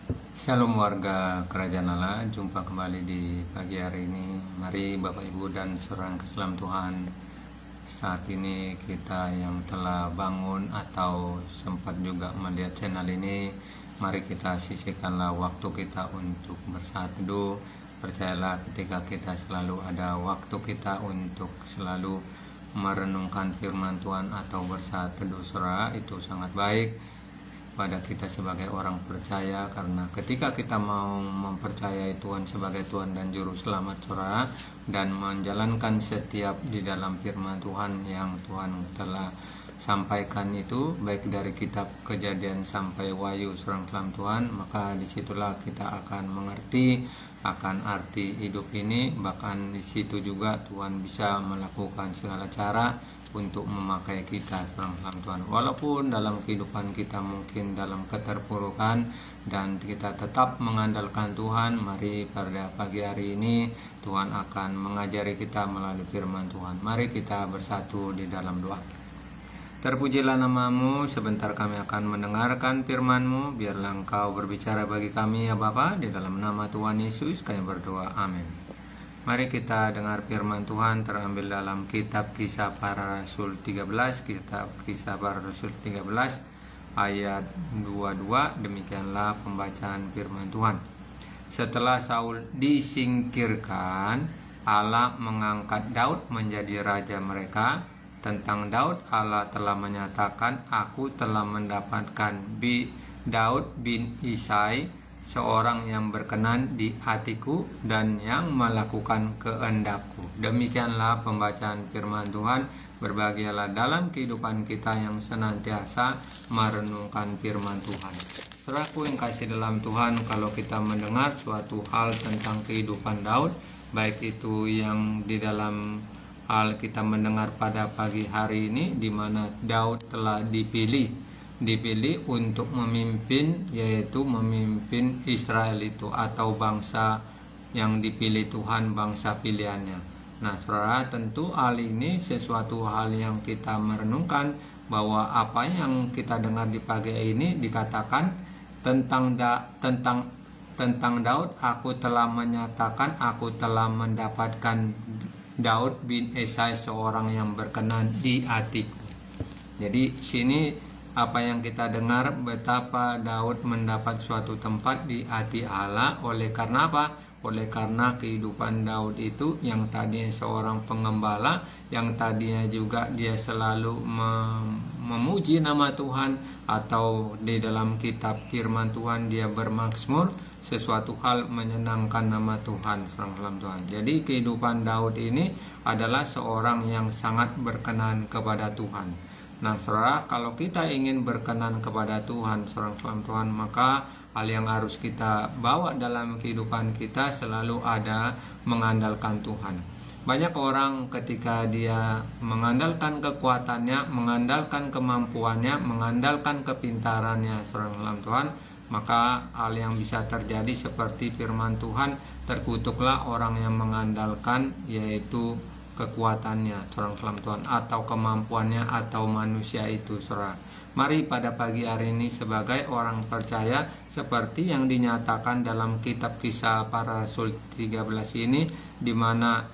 Shalom warga Kerajaan Allah, jumpa kembali di pagi hari ini. Mari Bapak Ibu dan saudara keselam Tuhan, saat ini kita yang telah bangun atau sempat juga melihat channel ini, mari kita sisihkanlah waktu kita untuk bersaat teduh. Percayalah, ketika kita selalu ada waktu kita untuk selalu merenungkan firman Tuhan atau bersaat teduh, saudara, itu sangat baik pada kita sebagai orang percaya, karena ketika kita mau mempercayai Tuhan sebagai Tuhan dan Juru Selamat saudara, dan menjalankan setiap di dalam firman Tuhan yang Tuhan telah sampaikan itu, baik dari kitab Kejadian sampai Wahyu seorang kelam Tuhan, maka disitulah kita akan mengerti akan arti hidup ini. Bahkan di situ juga Tuhan bisa melakukan segala cara untuk memakai kita seorang kelam Tuhan, walaupun dalam kehidupan kita mungkin dalam keterpurukan dan kita tetap mengandalkan Tuhan. Mari pada pagi hari ini Tuhan akan mengajari kita melalui firman Tuhan. Mari kita bersatu di dalam doa. Terpujilah namamu, sebentar kami akan mendengarkan firman-Mu, biarlah Engkau berbicara bagi kami ya Bapa, di dalam nama Tuhan Yesus kami berdoa, amin. Mari kita dengar firman Tuhan terambil dalam kitab Kisah Para Rasul 13, kitab Kisah Para Rasul 13 ayat 22, demikianlah pembacaan firman Tuhan. Setelah Saul disingkirkan, Allah mengangkat Daud menjadi raja mereka. Tentang Daud, Allah telah menyatakan, aku telah mendapatkan Daud bin Isai, seorang yang berkenan di hatiku dan yang melakukan kehendakku. Demikianlah pembacaan firman Tuhan. Berbahagialah dalam kehidupan kita yang senantiasa merenungkan firman Tuhan. Saudaraku yang kasih dalam Tuhan, kalau kita mendengar suatu hal tentang kehidupan Daud, baik itu yang di dalam hal kita mendengar pada pagi hari ini, di mana Daud telah dipilih untuk memimpin, yaitu memimpin Israel itu, atau bangsa yang dipilih Tuhan, bangsa pilihannya. Nah saudara, tentu hal ini sesuatu hal yang kita merenungkan, bahwa apa yang kita dengar di pagi ini dikatakan tentang Daud, aku telah menyatakan, aku telah mendapatkan Daud bin Isai, seorang yang berkenan di hatiku. Jadi sini apa yang kita dengar, betapa Daud mendapat suatu tempat di hati Allah. Oleh karena apa? Oleh karena kehidupan Daud itu yang tadinya seorang pengembala, yang tadinya juga dia selalu memuji nama Tuhan, atau di dalam kitab firman Tuhan dia bermazmur, sesuatu hal menyenangkan nama Tuhan, Tuhan. Jadi kehidupan Daud ini adalah seorang yang sangat berkenan kepada Tuhan. Nah saudara, kalau kita ingin berkenan kepada Tuhan, seorang Tuhan, maka hal yang harus kita bawa dalam kehidupan kita selalu ada mengandalkan Tuhan. Banyak orang ketika dia mengandalkan kekuatannya, mengandalkan kemampuannya, mengandalkan kepintarannya, seorang Tuhan, maka hal yang bisa terjadi seperti firman Tuhan, terkutuklah orang yang mengandalkan yaitu kekuatannya, seorang Tuhan, atau kemampuannya, atau manusia itu, saudara. Mari pada pagi hari ini sebagai orang percaya, seperti yang dinyatakan dalam kitab Kisah Para Rasul 13 ini, di mana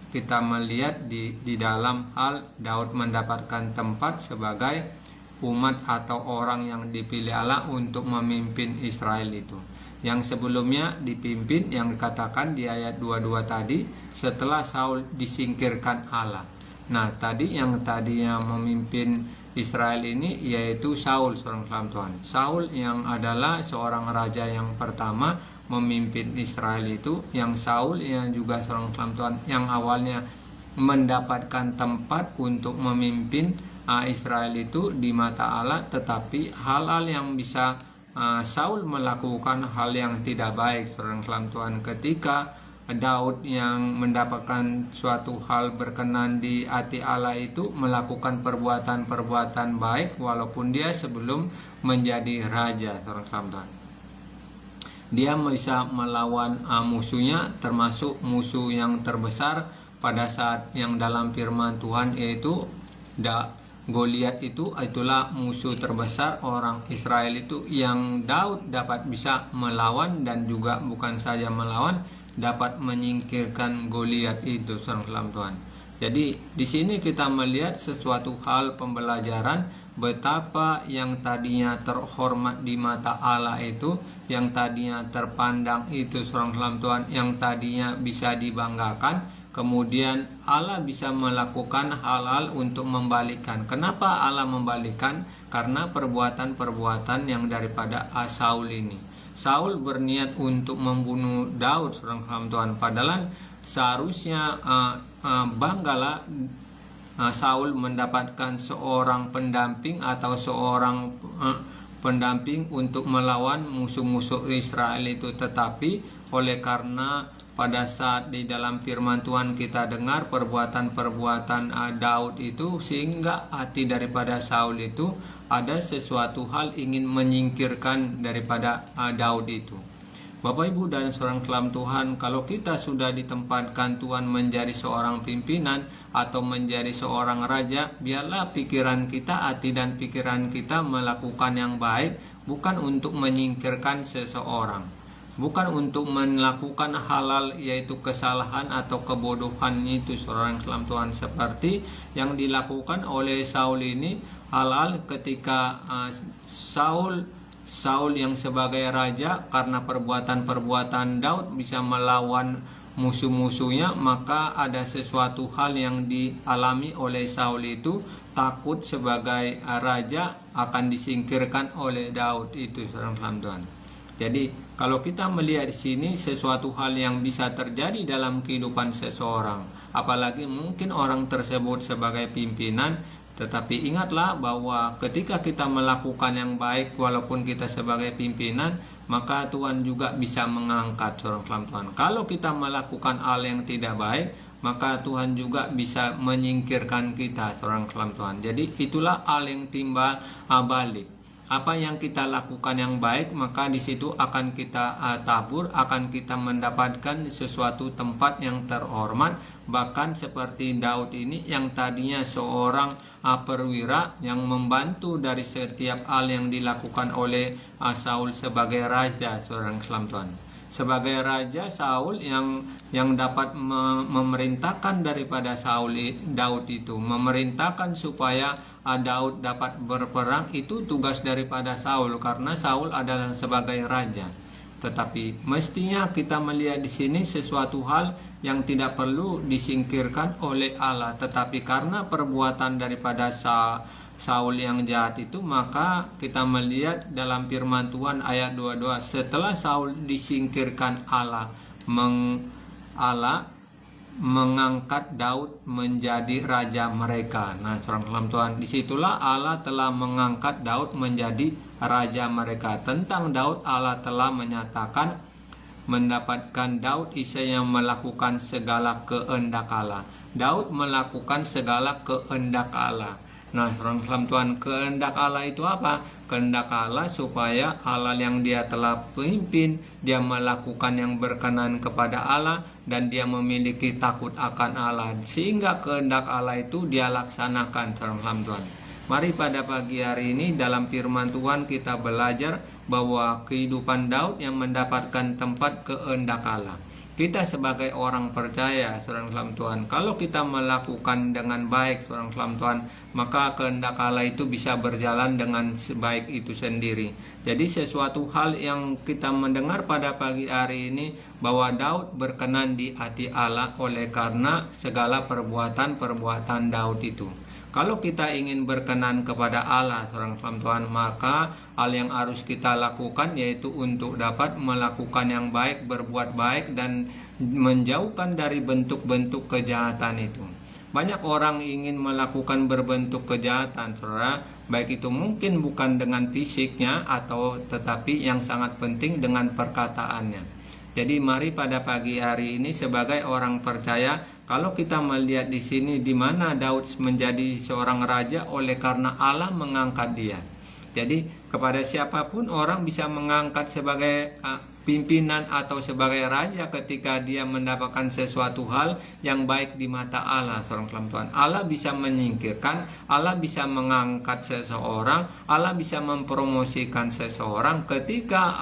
kita melihat di dalam hal Daud mendapatkan tempat sebagai umat atau orang yang dipilih Allah untuk memimpin Israel itu. Yang sebelumnya dipimpin, yang dikatakan di ayat 22 tadi, setelah Saul disingkirkan Allah. Nah tadi yang tadinya memimpin Israel ini yaitu Saul, seorang Tuhan. Saul yang adalah seorang raja yang pertama memimpin Israel itu, yang Saul yang juga seorang Tuhan yang awalnya mendapatkan tempat untuk memimpin Israel itu di mata Allah, tetapi hal-hal yang bisa Saul melakukan hal yang tidak baik, seorang Tuhan. Ketika Daud yang mendapatkan suatu hal berkenan di hati Allah itu melakukan perbuatan-perbuatan baik, walaupun dia sebelum menjadi raja, seorang Tuhan. Dia bisa melawan musuhnya, termasuk musuh yang terbesar pada saat yang dalam firman Tuhan, yaitu Goliat itulah musuh terbesar orang Israel itu yang Daud dapat bisa melawan, dan juga bukan saja melawan, dapat menyingkirkan Goliat itu, saudara Tuhan. Jadi di sini kita melihat sesuatu hal pembelajaran betapa yang tadinya terhormat di mata Allah itu, yang tadinya terpandang itu, saudara Tuhan, yang tadinya bisa dibanggakan, kemudian Allah bisa melakukan hal-hal untuk membalikkan. Kenapa Allah membalikkan? Karena perbuatan-perbuatan yang daripada Saul ini. Saul berniat untuk membunuh Daud, saudara Tuhan. Padahal seharusnya banggalah Saul mendapatkan seorang pendamping atau seorang pendamping untuk melawan musuh-musuh Israel itu. Tetapi oleh karena pada saat di dalam firman Tuhan kita dengar perbuatan-perbuatan Daud itu, sehingga hati daripada Saul itu ada sesuatu hal ingin menyingkirkan daripada Daud itu. Bapak Ibu dan seorang kelam Tuhan, kalau kita sudah ditempatkan Tuhan menjadi seorang pimpinan atau menjadi seorang raja, biarlah pikiran kita, hati dan pikiran kita melakukan yang baik, bukan untuk menyingkirkan seseorang, bukan untuk melakukan halal yaitu kesalahan atau kebodohan itu, seorang kelam Tuhan, seperti yang dilakukan oleh Saul ini. Halal ketika Saul yang sebagai raja, karena perbuatan-perbuatan Daud bisa melawan musuh-musuhnya, maka ada sesuatu hal yang dialami oleh Saul itu, takut sebagai raja akan disingkirkan oleh Daud itu, saudara Tuhan. Jadi kalau kita melihat di sini sesuatu hal yang bisa terjadi dalam kehidupan seseorang, apalagi mungkin orang tersebut sebagai pimpinan. Tetapi ingatlah bahwa ketika kita melakukan yang baik, walaupun kita sebagai pimpinan, maka Tuhan juga bisa mengangkat, saudara Tuhan. Kalau kita melakukan hal yang tidak baik, maka Tuhan juga bisa menyingkirkan kita, saudara Tuhan. Jadi itulah hal yang timbal balik. Apa yang kita lakukan yang baik, maka di situ akan kita tabur, akan kita mendapatkan sesuatu tempat yang terhormat. Bahkan seperti Daud ini yang tadinya seorang perwira yang membantu dari setiap hal yang dilakukan oleh Saul sebagai raja, seorang Tuhan. Sebagai raja, Saul yang dapat memerintahkan daripada Daud itu, memerintahkan supaya Daud dapat berperang, itu tugas daripada Saul, karena Saul adalah sebagai raja. Tetapi mestinya kita melihat di sini sesuatu hal yang tidak perlu disingkirkan oleh Allah, tetapi karena perbuatan daripada Saul yang jahat itu, maka kita melihat dalam firman Tuhan ayat 22, setelah Saul disingkirkan Allah mengangkat Daud menjadi raja mereka. Nah, saudara Tuhan, disitulah Allah telah mengangkat Daud menjadi raja mereka. Tentang Daud, Allah telah menyatakan mendapatkan Daud Isa yang melakukan segala kehendak Allah. Daud melakukan segala kehendak Allah. Nah, saudara Tuhan, kehendak Allah itu apa? Kehendak Allah supaya halal yang dia telah pimpin, dia melakukan yang berkenan kepada Allah, dan dia memiliki takut akan Allah, sehingga kehendak Allah itu dia laksanakan, saudara Tuhan. Mari pada pagi hari ini dalam firman Tuhan kita belajar bahwa kehidupan Daud yang mendapatkan tempat kehendak Allah. Kita sebagai orang percaya, saudara Tuhan, kalau kita melakukan dengan baik, saudara Tuhan, maka kehendak Allah itu bisa berjalan dengan sebaik itu sendiri. Jadi sesuatu hal yang kita mendengar pada pagi hari ini, bahwa Daud berkenan di hati Allah oleh karena segala perbuatan-perbuatan Daud itu. Kalau kita ingin berkenan kepada Allah, saudara Tuhan, maka hal yang harus kita lakukan yaitu untuk dapat melakukan yang baik, berbuat baik, dan menjauhkan dari bentuk-bentuk kejahatan itu. Banyak orang ingin melakukan berbentuk kejahatan, saudara, baik itu mungkin bukan dengan fisiknya, atau tetapi yang sangat penting dengan perkataannya. Jadi mari pada pagi hari ini sebagai orang percaya, kalau kita melihat di sini di mana Daud menjadi seorang raja oleh karena Allah mengangkat dia. Jadi kepada siapapun orang bisa mengangkat sebagai pimpinan atau sebagai raja ketika dia mendapatkan sesuatu hal yang baik di mata Allah, seorang kelam Tuhan. Allah bisa menyingkirkan, Allah bisa mengangkat seseorang, Allah bisa mempromosikan seseorang ketika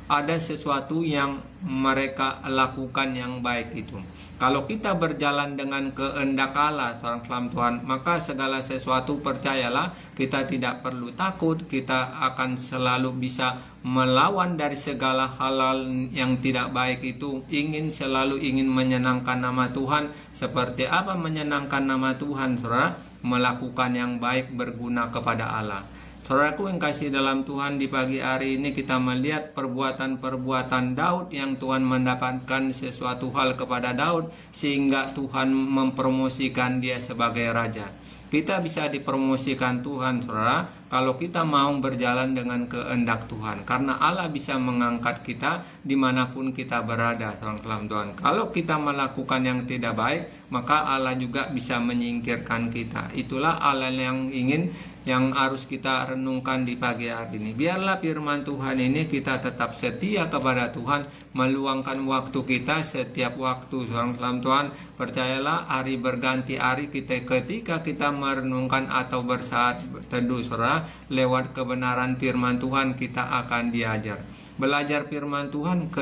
ada sesuatu yang mereka lakukan yang baik itu. Kalau kita berjalan dengan kehendak Allah, seorang kelam Tuhan, maka segala sesuatu percayalah, kita tidak perlu takut, kita akan selalu bisa melawan dari segala hal yang tidak baik itu. Selalu ingin menyenangkan nama Tuhan. Seperti apa menyenangkan nama Tuhan, saudara? Melakukan yang baik berguna kepada Allah. Saudaraku yang kasih dalam Tuhan, di pagi hari ini kita melihat perbuatan-perbuatan Daud yang Tuhan mendapatkan sesuatu hal kepada Daud sehingga Tuhan mempromosikan dia sebagai raja. Kita bisa dipromosikan Tuhan, saudara, kalau kita mau berjalan dengan kehendak Tuhan. Karena Allah bisa mengangkat kita dimanapun kita berada, seorang kelam Tuhan. Kalau kita melakukan yang tidak baik, maka Allah juga bisa menyingkirkan kita. Itulah Allah yang harus kita renungkan di pagi hari ini. Biarlah firman Tuhan ini kita tetap setia kepada Tuhan, meluangkan waktu kita setiap waktu, seorang kelam Tuhan. Percayalah, hari berganti hari ketika kita merenungkan atau bersaat teduh, saudara, lewat kebenaran firman Tuhan kita akan diajar. Belajar firman Tuhan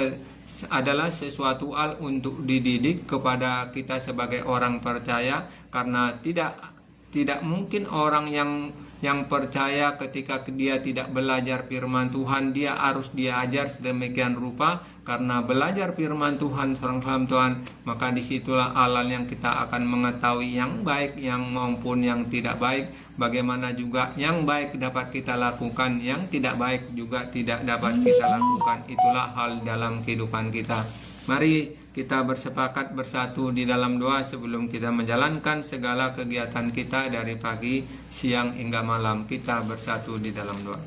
adalah sesuatu hal untuk dididik kepada kita sebagai orang percaya, karena tidak mungkin orang yang percaya ketika dia tidak belajar firman Tuhan, dia harus diajar sedemikian rupa. Karena belajar firman Tuhan, seorang kelam Tuhan, maka disitulah Allah yang kita akan mengetahui yang baik yang maupun yang tidak baik. Bagaimana juga yang baik dapat kita lakukan, yang tidak baik juga tidak dapat kita lakukan. Itulah hal dalam kehidupan kita. Mari kita bersepakat bersatu di dalam doa sebelum kita menjalankan segala kegiatan kita dari pagi, siang hingga malam. Kita bersatu di dalam doa.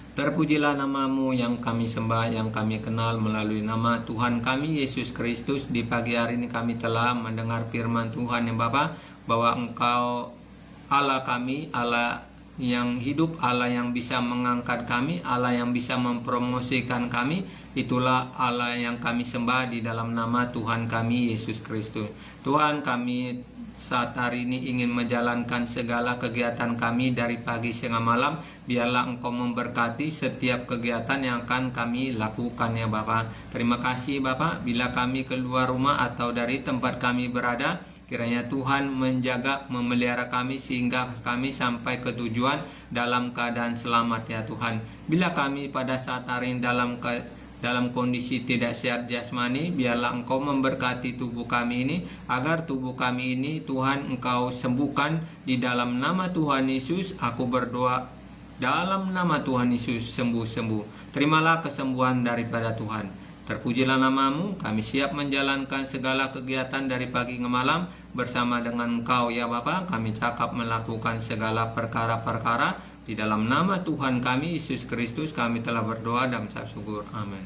Terpujilah namamu yang kami sembah, yang kami kenal melalui nama Tuhan kami Yesus Kristus. Di pagi hari ini kami telah mendengar firman Tuhan yang Bapa, bahwa Engkau Allah kami, Allah yang hidup, Allah yang bisa mengangkat kami, Allah yang bisa mempromosikan kami. Itulah Allah yang kami sembah di dalam nama Tuhan kami Yesus Kristus. Tuhan, kami saat hari ini ingin menjalankan segala kegiatan kami dari pagi hingga malam. Biarlah Engkau memberkati setiap kegiatan yang akan kami lakukan ya Bapa. Terima kasih Bapa, bila kami keluar rumah atau dari tempat kami berada, kiranya Tuhan menjaga, memelihara kami sehingga kami sampai ke tujuan dalam keadaan selamat ya Tuhan. Bila kami pada saat hari ini dalam kondisi tidak sehat jasmani, biarlah Engkau memberkati tubuh kami ini, agar tubuh kami ini Tuhan Engkau sembuhkan di dalam nama Tuhan Yesus. Aku berdoa dalam nama Tuhan Yesus, sembuh. Terimalah kesembuhan daripada Tuhan. Terpujilah namamu, kami siap menjalankan segala kegiatan dari pagi ke malam bersama dengan Engkau ya Bapa. Kami cakap melakukan segala perkara-perkara di dalam nama Tuhan kami Yesus Kristus. Kami telah berdoa dan mengucap syukur. Amin.